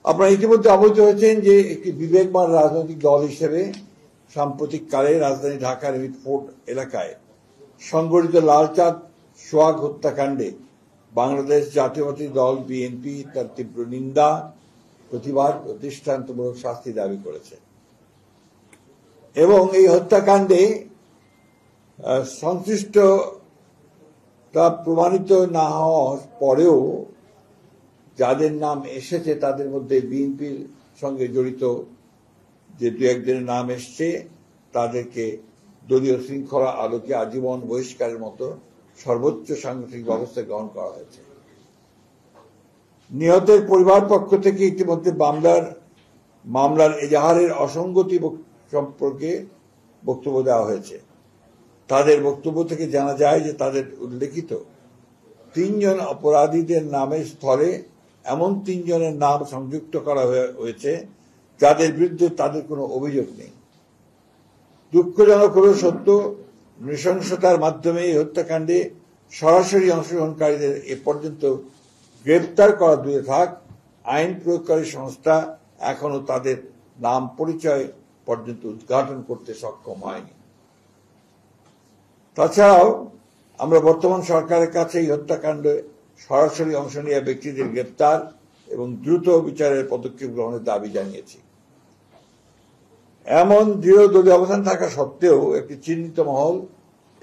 আপনারা ইতিমধ্যে অবহিত হয়েছেন যে একটি বিবেকবান রাজনৈতিক দল হিসেবে সাম্প্রতিককালে রাজধানী ঢাকার মিটফোর্ড এলাকায় সংগঠিত লালচাঁদ সোহাগ হত্যাকাণ্ডে বাংলাদেশ জাতীয়তাবাদী দল বিএনপি তার তীব্র নিন্দা, প্রতিবাদ ও দৃষ্টান্তমূলক শাস্তি দাবি করেছে এবং এই হত্যাকাণ্ডে সংশ্লিষ্টতা প্রমাণিত না হওয়ার পরেও যাদের নাম এসেছে তাদের মধ্যে বিএনপির সঙ্গে জড়িত যে দু একজনের নাম এসছে তাদেরকে দলীয় শৃঙ্খলা আলোকে আজীবন বহিষ্কারের মতো সর্বোচ্চ সাংগঠনিক ব্যবস্থা গ্রহণ করা হয়েছে। নিহতের পরিবার পক্ষ থেকে ইতিমধ্যে মামলার এজাহারের অসঙ্গতি সম্পর্কে বক্তব্য দেওয়া হয়েছে। তাদের বক্তব্য থেকে জানা যায় যে তাদের উল্লেখিত 3 জন অপরাধীদের নামের স্থলে এমন 3 জনের নাম সংযুক্ত করা হয়েছে যাদের বিরুদ্ধে তাদের কোনো অভিযোগ নেই। দুঃখজনক হল সত্য, নৃশংসতার মাধ্যমে এই হত্যাকাণ্ডে সরাসরি অংশগ্রহণকারীদের এ পর্যন্ত গ্রেপ্তার করা দূরে থাক, আইন প্রয়োগকারী সংস্থা এখনো তাদের নাম পরিচয় পর্যন্ত উদ্ঘাটন করতে সক্ষম হয়নি। তাছাড়াও আমরা বর্তমান সরকারের কাছে এই হত্যাকাণ্ডে সরাসরি অংশ নেওয়া ব্যক্তিদের গ্রেপ্তার এবং দ্রুত বিচারের পদক্ষেপ গ্রহণের দাবি জানিয়েছি। এমন দৃঢ় দলীয় অবস্থান থাকা সত্ত্বেও একটি চিহ্নিত মহল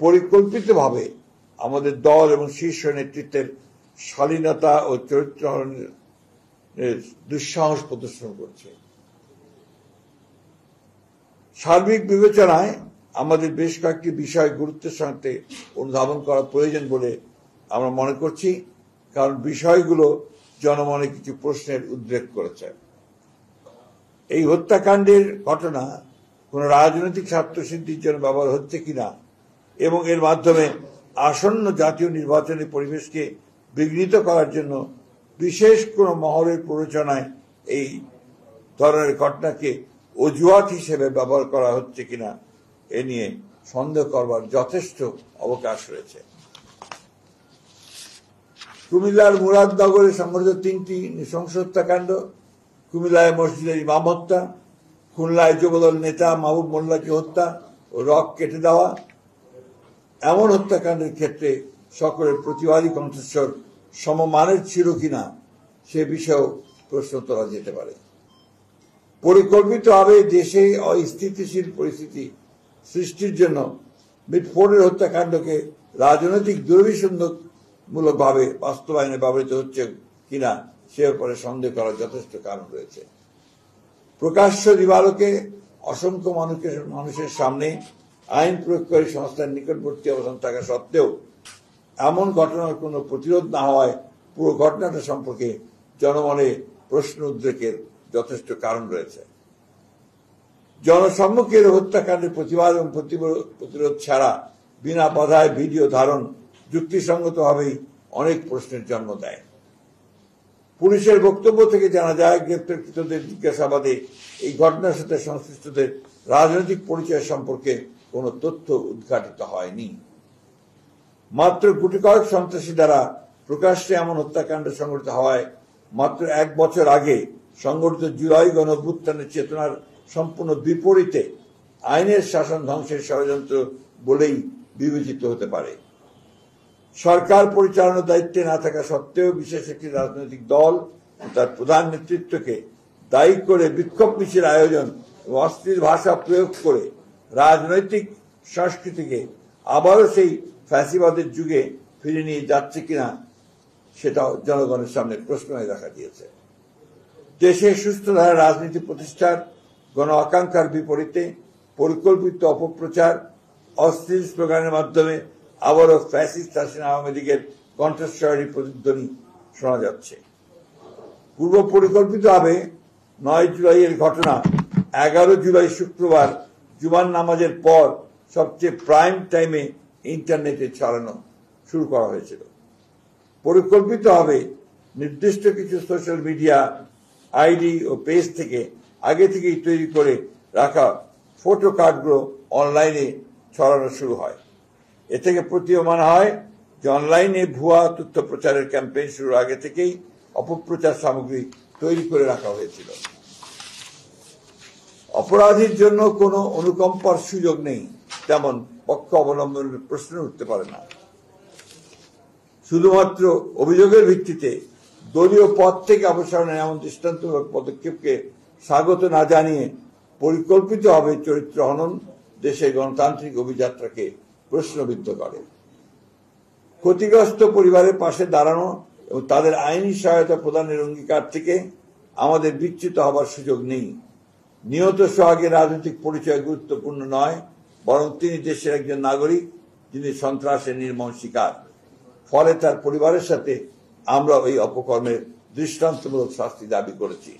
পরিকল্পিতভাবে আমাদের দল এবং শীর্ষ নেতৃত্বের শালীনতা ও চরিত্রহরণের দুঃসাহস প্রদর্শন করছে। সার্বিক বিবেচনায় আমাদের বেশ কয়েকটি বিষয় গুরুত্বের সাথে অনুধাবন করা প্রয়োজন বলে আমরা মনে করছি, কারণ বিষয়গুলো জনমনে কিছু প্রশ্নের উদ্রেক করেছে। এই হত্যাকাণ্ডের ঘটনা কোন রাজনৈতিক স্বার্থসিদ্ধির জন্য ব্যবহার হচ্ছে কিনা এবং এর মাধ্যমে আসন্ন জাতীয় নির্বাচনের পরিবেশকে বিঘ্নিত করার জন্য বিশেষ কোন মহলের প্ররোচনায় এই ধরনের ঘটনাকে অজুহাত হিসেবে ব্যবহার করা হচ্ছে কিনা এ নিয়ে সন্দেহ করবার যথেষ্ট অবকাশ রয়েছে। কুমিল্লার মুরাদনগরে সংঘটিত 3টি নৃশংস হত্যাকাণ্ড, কুমিল্লায় মসজিদের ইমাম হত্যা, খুলনায় যুবদল নেতা মাহবুব মোল্লাকে হত্যা ও রক কেটে দেওয়া, এমন হত্যাকাণ্ডের ক্ষেত্রে সকলের প্রতিবাদী কণ্ঠস্বর সমমানের ছিল কিনা সে বিষয়েও প্রশ্ন তোলা যেতে পারে। পরিকল্পিতভাবে দেশে অস্থিতিশীল পরিস্থিতি সৃষ্টির জন্য মিটফোর্ডের হত্যাকাণ্ডকে রাজনৈতিক দুর্বিসন্ধমূলকভাবে বাস্তবায়নে ব্যবহৃত হচ্ছে কিনা সে ব্যাপারে সন্দেহ করার যথেষ্ট কারণ রয়েছে। প্রকাশ্য দিবালোকে অসংখ্য মানুষের সামনে আইন প্রয়োগকারী সংস্থার নিকটবর্তী অবস্থান থাকা সত্ত্বেও এমন ঘটনার কোনো প্রতিরোধ না হওয়ায় পুরো ঘটনাটা সম্পর্কে জনমনে প্রশ্ন উদ্রেকের যথেষ্ট কারণ রয়েছে। জনসম্মুখের হত্যাকাণ্ডের প্রতিবাদ এবং প্রতিরোধ ছাড়া বিনা বাধায় ভিডিও ধারণ যুক্তিসঙ্গতভাবেই অনেক প্রশ্নের জন্ম দেয়। পুলিশের বক্তব্য থেকে জানা যায়, গ্রেপ্তারকৃতদের জিজ্ঞাসাবাদে এই ঘটনার সাথে সংশ্লিষ্টদের রাজনৈতিক পরিচয় সম্পর্কে কোনো তথ্য উদ্ঘাটিত হয়নি। মাত্র গুটি কয়েক সন্ত্রাসী দ্বারা প্রকাশ্যে এমন হত্যাকাণ্ড সংঘটিত হওয়ায় মাত্র 1 বছর আগে সংঘটিত জুলাই গণঅভ্যুত্থানের চেতনার সম্পূর্ণ বিপরীতে আইনের শাসন ধ্বংসের ষড়যন্ত্র বলেই বিবেচিত হতে পারে। সরকার পরিচালনার দায়িত্বে না থাকা সত্ত্বেও বিশেষ একটি রাজনৈতিক দল ও তার প্রধান নেতৃত্বকে দায়ী করে বিক্ষোভ মিছিল আয়োজন এবং অশ্লীল ভাষা প্রয়োগ করে রাজনৈতিক সংস্কৃতিকে আবারও সেই ফ্যাসিবাদের যুগে ফিরে নিয়ে যাচ্ছে কিনা সেটাও জনগণের সামনে প্রশ্ন হয়ে দেখা দিয়েছে। দেশে সুস্থ ধারার রাজনীতি প্রতিষ্ঠার গণ আকাঙ্ক্ষার বিপরীতে পরিকল্পিত অপপ্রচার, অশ্লীল স্লোগানের মাধ্যমে আবারও ফ্যাসিস্ট হাসিনা আওয়ামী লীগের কণ্ঠস্বরের প্রতিধ্বনি শোনা যাচ্ছে। পূর্ব পরিকল্পিতভাবে 9 জুলাইয়ের ঘটনা 11 জুলাই শুক্রবার জুমার নামাজের পর সবচেয়ে প্রাইম টাইমে ইন্টারনেটে ছড়ানো শুরু করা হয়েছিল। পরিকল্পিতভাবে নির্দিষ্ট কিছু সোশ্যাল মিডিয়া আইডি ও পেজ থেকে আগে থেকেই তৈরি করে রাখা ফটো কার্ডগুলো অনলাইনে ছড়ানো শুরু হয়। এ থেকে প্রতীয়মান হয় যে অনলাইনে ভুয়া তথ্য প্রচারের ক্যাম্পেইন শুরুর আগে থেকেই অপপ্রচার সামগ্রী তৈরি করে রাখা হয়েছিল। অপরাধীর জন্য কোনো অনুকম্পার সুযোগ নেই, তেমন পক্ষ অবলম্বনের প্রশ্ন উঠতে পারে না। শুধুমাত্র অভিযোগের ভিত্তিতে দলীয় পদ থেকে অপসারণের এমন দৃষ্টান্তমূলক পদক্ষেপকে স্বাগত না জানিয়ে পরিকল্পিতভাবে চরিত্র হনন দেশের গণতান্ত্রিক অভিযাত্রাকে প্রশ্নবিদ্ধ করে। ক্ষতিগ্রস্ত পরিবারের পাশে দাঁড়ানো এবং তাদের আইনি সহায়তা প্রদানের অঙ্গীকার থেকে আমাদের বিচ্যুত হবার সুযোগ নেই। নিহত সোহাগের রাজনৈতিক পরিচয় গুরুত্বপূর্ণ নয়, বরং তিনি দেশের একজন নাগরিক যিনি সন্ত্রাসের নির্মম শিকার। ফলে তার পরিবারের সাথে আমরা এই অপকর্মের দৃষ্টান্তমূলক শাস্তি দাবি করেছি।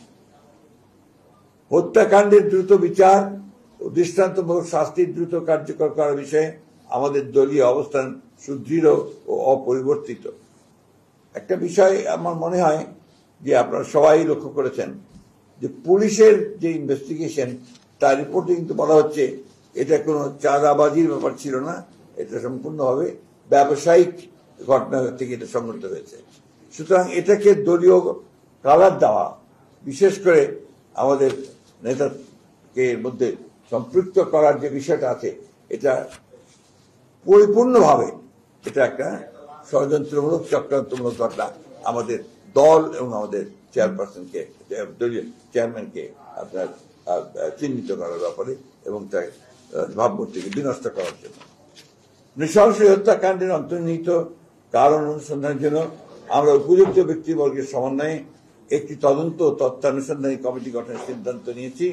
হত্যাকাণ্ডের দ্রুত বিচার ও দৃষ্টান্তমূলক শাস্তির দ্রুত কার্যকর করার বিষয়ে আমাদের দলীয় অবস্থান সুদৃঢ় ও অপরিবর্তিত। একটা বিষয় আমার মনে হয় যে আপনারা সবাই লক্ষ্য করেছেন যে পুলিশের যে ইনভেস্টিগেশন তার রিপোর্টে কিন্তু বলা হচ্ছে এটা কোনো চাঁদাবাজির ব্যাপার ছিল না, এটা সম্পূর্ণভাবে ব্যবসায়িক ঘটনা থেকে এটা সংঘটিত হয়েছে। সুতরাং এটাকে দলীয় কালার দেওয়া, বিশেষ করে আমাদের নেতাকে এর মধ্যে সম্পৃক্ত করার যে বিষয়টা আছে, এটা পরিপূর্ণভাবে এটা একটা ষড়যন্ত্রমূলক চক্রান্তমূলক ঘটনা আমাদের দল এবং আমাদের চেয়ারপারসনকে, দলীয় চেয়ারম্যানকে আপনার চিহ্নিত করার ব্যাপারে এবং তার ভাবমূর্তিকে বিনষ্ট করার জন্য। নৃশংস হত্যাকাণ্ডের অন্তর্নিহিত কারণ অনুসন্ধানের জন্য আমরা উপযুক্ত ব্যক্তিবর্গের সমন্বয়ে একটি তদন্ত ও তথ্যানুসন্ধানী কমিটি গঠনের সিদ্ধান্ত নিয়েছি,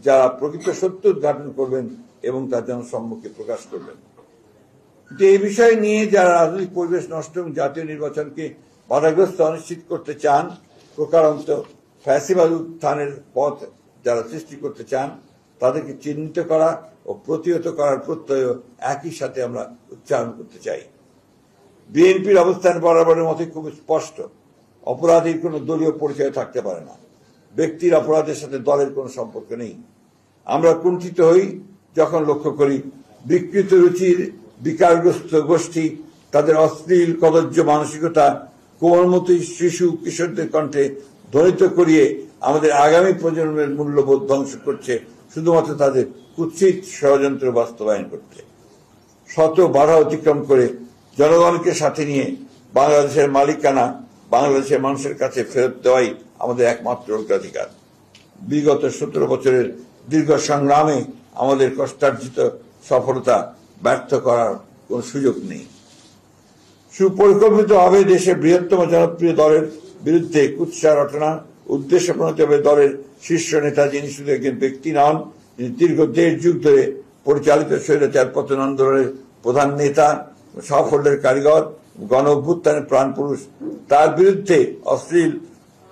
যারা প্রকৃত সত্য উদ্ঘাটন করবেন এবং তা জনসম্মুখে প্রকাশ করবেন। কিন্তু এই বিষয় নিয়ে যারা রাজনৈতিক পরিবেশ নষ্ট এবং জাতীয় নির্বাচনকে বাধাগ্রস্ত অনিশ্চিত করতে চান, প্রকারান্ত ফ্যাসিবাদ উত্থানের পথ যারা সৃষ্টি করতে চান, তাদেরকে চিহ্নিত করা ও প্রতিহত করার প্রত্যয় একই সাথে আমরা উচ্চারণ করতে চাই। বিএনপির অবস্থান বরাবরের মতো খুব স্পষ্ট। অপরাধীর কোনো দলীয় পরিচয় থাকতে পারে না। ব্যক্তির অপরাধের সাথে দলের কোনো সম্পর্ক নেই। আমরা কুণ্ঠিত হই যখন লক্ষ্য করি বিকৃত রুচির বিকারগ্রস্ত গোষ্ঠী তাদের অশ্লীল কদর্য মানসিকতা কোমলমতি শিশু কিশোরদের কণ্ঠে ধ্বনিত করিয়ে আমাদের আগামী প্রজন্মের মূল্যবোধ ধ্বংস করছে, শুধুমাত্র তাদের কুৎসিত ষড়যন্ত্র বাস্তবায়ন করতে। শত বাধা অতিক্রম করে জনগণকে সাথে নিয়ে বাংলাদেশের মালিকানা বাংলাদেশের মানুষের কাছে ফেরত দেওয়াই আমাদের একমাত্র অগ্রাধিকার। বিগত 17 বছরের দীর্ঘ সংগ্রামে আমাদের কষ্টার্জিত সফলতা ব্যর্থ করার কোন সুযোগ নেই। সুপরিকল্পিতভাবে দেশের বৃহত্তম জনপ্রিয় দলের বিরুদ্ধে কুৎসা রটনা উদ্দেশ্য প্রণীতভাবে দলের শীর্ষ নেতা, যিনি শুধু একজন ব্যক্তি নন, যিনি দীর্ঘ 1.5 যুগ ধরে পরিচালিত স্বৈরাচার পতন আন্দোলনের প্রধান নেতা, সাফল্যের কারিগর, গণ অভ্যুত্থানের প্রাণপুরুষ, তার বিরুদ্ধে অশ্লীল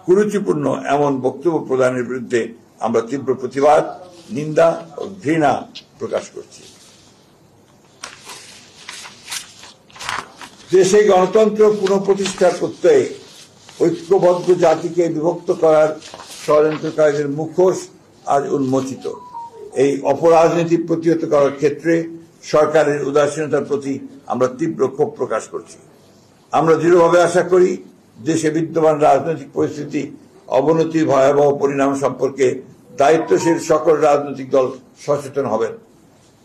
কুরুচিপূর্ণ এমন বক্তব্য প্রদানের বিরুদ্ধে আমরা তীব্র প্রতিবাদ, নিন্দা ও ঘৃণা প্রকাশ করছি। দেশে গণতন্ত্র পুনঃপ্রতিষ্ঠার প্রত্যয়ে ঐক্যবদ্ধ জাতিকে বিভক্ত করার ষড়যন্ত্রকারীদের মুখোশ আজ উন্মোচিত। এই অপরাজনীতি প্রতিহত করার ক্ষেত্রে সরকারের উদাসীনতার প্রতি আমরা তীব্র ক্ষোভ প্রকাশ করছি। আমরা দৃঢ়ভাবে আশা করি দেশে বিদ্যমান রাজনৈতিক পরিস্থিতি অবনতির ভয়াবহ পরিণাম সম্পর্কে দায়িত্বশীল সকল রাজনৈতিক দল সচেতন হবেন।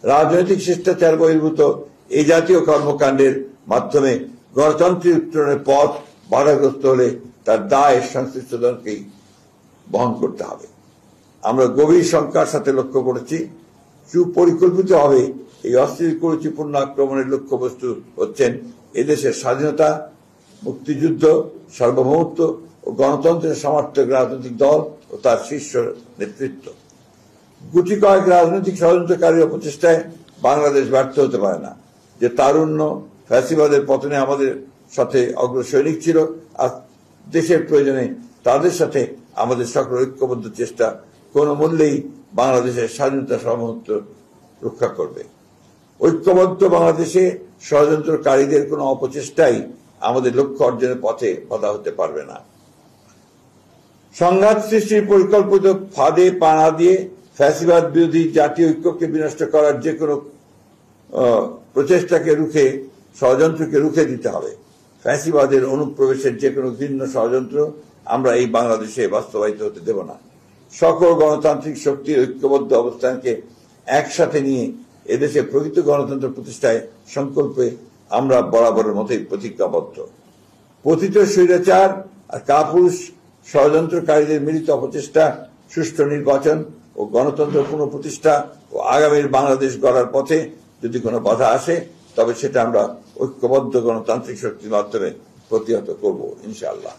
রাজনৈতিক শিষ্টাচার বহির্ভূত এই জাতীয় কর্মকাণ্ডের মাধ্যমে গণতন্ত্রের উত্তরণের পথ বাধাগ্রস্ত হলে তার দায় সংশ্লিষ্ট দলকেই বহন করতে হবে। আমরা গভীর শঙ্কার সাথে লক্ষ্য করেছি সুপরিকল্পিতভাবে এই অশ্লীল কুরুচিপূর্ণ আক্রমণের লক্ষ্যবস্তু হচ্ছেন এদেশের স্বাধীনতা, মুক্তিযুদ্ধ, সার্বভৌমত্ব ও গণতন্ত্রের সমর্থক রাজনৈতিক দল ও তার শীর্ষ নেতৃত্ব। গুটি কয়েক রাজনৈতিক ষড়যন্ত্রকারীর প্রচেষ্টায় বাংলাদেশ ব্যর্থ হতে পারে না। যে তারুণ্য ফ্যাসিবাদের পতনে আমাদের সাথে অগ্রসৈনিক ছিল, আর দেশের প্রয়োজনে তাদের সাথে আমাদের সকল ঐক্যবদ্ধ চেষ্টা কোনো মূল্যেই বাংলাদেশের স্বাধীনতা সার্বভৌমত্ব রক্ষা করবে। ঐক্যবদ্ধ বাংলাদেশে ষড়যন্ত্রকারীদের কোনো অপচেষ্টাই আমাদের লক্ষ্য অর্জনের পথে বাধা হতে পারবে না। সংঘাত সৃষ্টির পরিকল্পিত ফাঁদে পা না দিয়ে ফ্যাসিবাদ বিরোধী জাতীয় ঐক্যকে বিনষ্ট করার যে কোনো প্রচেষ্টাকে রুখে, ষড়যন্ত্রকে রুখে দিতে হবে। ফ্যাসিবাদের অনুপ্রবেশের যে কোনো ঘৃণ্য ষড়যন্ত্র আমরা এই বাংলাদেশে বাস্তবায়িত হতে দেব না। সকল গণতান্ত্রিক শক্তির ঐক্যবদ্ধ অবস্থানকে একসাথে নিয়ে এদেশে প্রকৃত গণতন্ত্র প্রতিষ্ঠায় সংকল্পে আমরা বরাবরের মতোই প্রতিজ্ঞাবদ্ধ। পতিত স্বৈরাচার আর কাপুরুষ ষড়যন্ত্রকারীদের মিলিত অপচেষ্টা, সুষ্ঠু নির্বাচন ও গণতন্ত্র পুনঃপ্রতিষ্ঠা ও আগামীর বাংলাদেশ গড়ার পথে যদি কোনো বাধা আসে, তবে সেটা আমরা ঐক্যবদ্ধ গণতান্ত্রিক শক্তির মাধ্যমে প্রতিহত করব ইনশাআল্লাহ।